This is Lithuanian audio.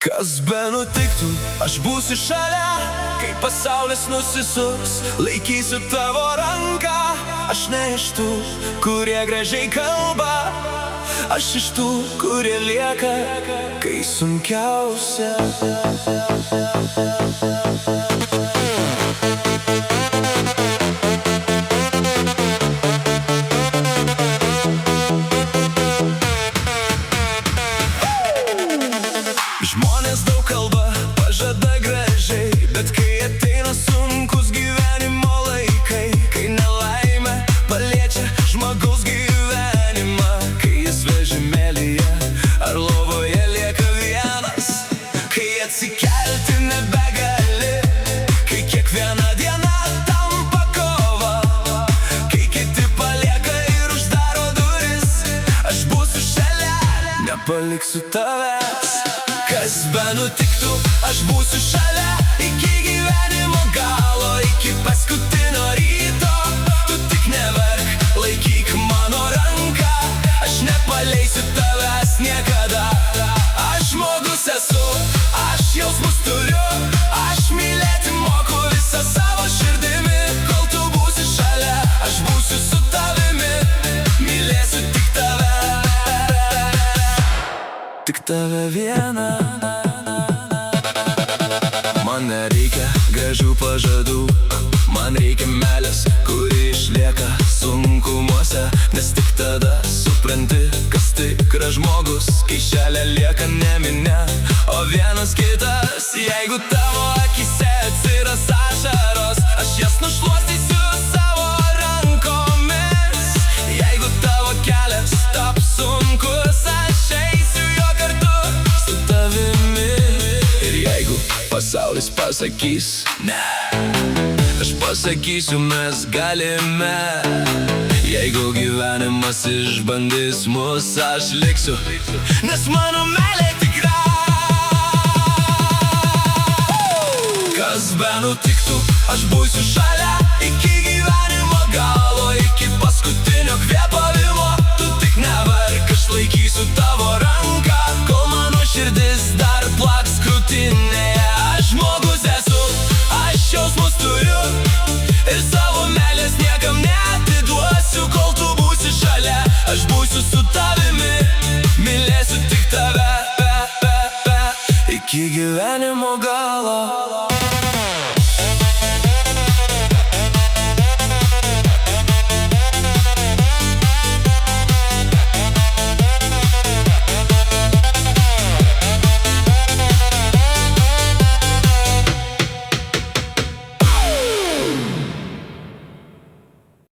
Kas be nutiktų, aš būsiu šalia, kai pasaulis nusisuks, laikysiu tavo ranką. Aš ne iš tų, kurie gražiai kalba, aš iš tų, kurie lieka, kai sunkiausia. Žmonės daug kalba, pažada gražiai, bet kai ateina sunkus gyvenimo laikai, kai nelaimė paliečia žmogaus gyvenimą, kai jis vežimėlyje ar lovoje lieka vienas, kai atsikelti nebegali, kai kiekviena diena tampa kova, kai kiti palieka ir uždaro duris, aš būsiu šalia, nepaliksiu tavęs. Kas be nutiktų, aš būsiu šalia iki gyvenimo galo, iki paskutinio ryto. Tu tik neverk, laikyk mano ranką, aš nepaleisiu tavęs niekada. Aš žmogus esu, aš jausmus turiu, aš mylėti moku visą savo širdimi. Kol tu būsi šalia, aš būsiu su tavimi, mylėsiu tik tave, tik tave vieną. Man nereikia gražių pažadų, man reikia meilės, kuri išlieka sunkumuose, nes tik tada supranti, kas tikras žmogus, kai šalia lieka ne minia, o vienas kitas. Jeigu tavo akyse atsiras ašaros, aš jas nušluostysiu savo rankomis. Jeigu tavo kelias taps sunkus, aš eisiu jo kartu su tavimi. Ir jeigu pasaulis pasakys ne, aš pasakysiu mes galime. Jeigu gyvenimas išbandys mus, aš liksiu, nes mano meilė tikra. Kas be nutiktų, aš būsiu šalia iki gyvenimo galo, iki paskutinio kvėpavimo. Tu tik neverk, aš laikysiu tavo ranką, kol mano širdis dar plaks krūtinėje. Aš žmogus esu, aš jausmus turiu ir savo meilės niekam neatiduosiu. Kol tu būsi šalia, aš būsiu su tavimi, mylėsiu tik tave, iki gyvenimo galo.